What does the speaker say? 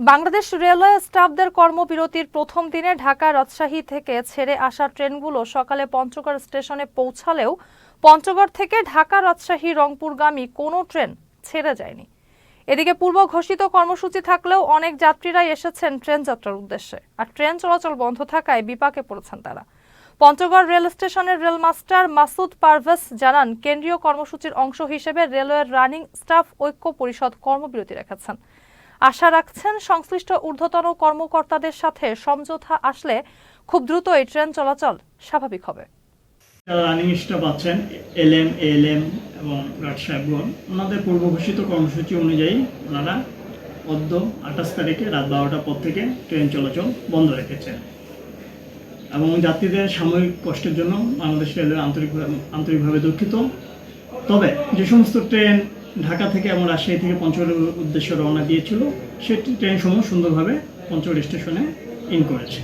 Bangladesh railway স্টাফদের কর্মবিরতির প্রথম দিনে ঢাকা রাজশাহী থেকে ছেড়ে আসা ট্রেনগুলো সকালে পঞ্চগড় স্টেশনে পৌঁছালেও পঞ্চগড় থেকে ঢাকা রাজশাহী রংপুরগামী কোনো ট্রেন ছেড়ে যায়নি। এদিকে পূর্ব ঘোষিত কর্মসূচি থাকলেও অনেক যাত্রীরাই এসেছেন ট্রেন যাত্রার উদ্দেশ্যে, আর ট্রেন চলাচল বন্ধ থাকায় বিপাকে পড়েছেন তারা। পঞ্চগড় রেল স্টেশনের রেল মাস্টার মাসুদ পারভেজ জানান, কেন্দ্রীয় কর্মসূচির অংশ হিসেবে রেলওয়ের রানিং স্টাফ ঐক্য পরিষদ কর্মবিরতি রেখেছেন। আশা রাখছেন সংশ্লিষ্ট ঊর্ধ্বতন কর্মকর্তাদের সাথে সমঝোতা আসলে খুব দ্রুতই ট্রেন চলাচল স্বাভাবিক হবে। রানিং স্টাফ আছেন এলএম, এএলএম এবং গার্ড সাহেবগণ, ওনাদের পূর্ব ঘোষিত কর্মসূচি অনুযায়ী ওনারা 28 তারিখে রাত 12টার পর থেকে ট্রেন চলাচল বন্ধ রেখেছেন এবং যাত্রীদের সাময়িক কষ্টের জন্য বাংলাদেশ রেলওয়ে আন্তরিকভাবে দুঃখিত। তবে যে সমস্ত ট্রেন ঢাকা থেকে এবং রাজশাহী থেকে পঞ্চগড়ের উদ্দেশ্যে রওনা দিয়েছিল, সেই ট্রেনসমূহ সুন্দরভাবে পঞ্চগড় স্টেশনে ইন করেছে।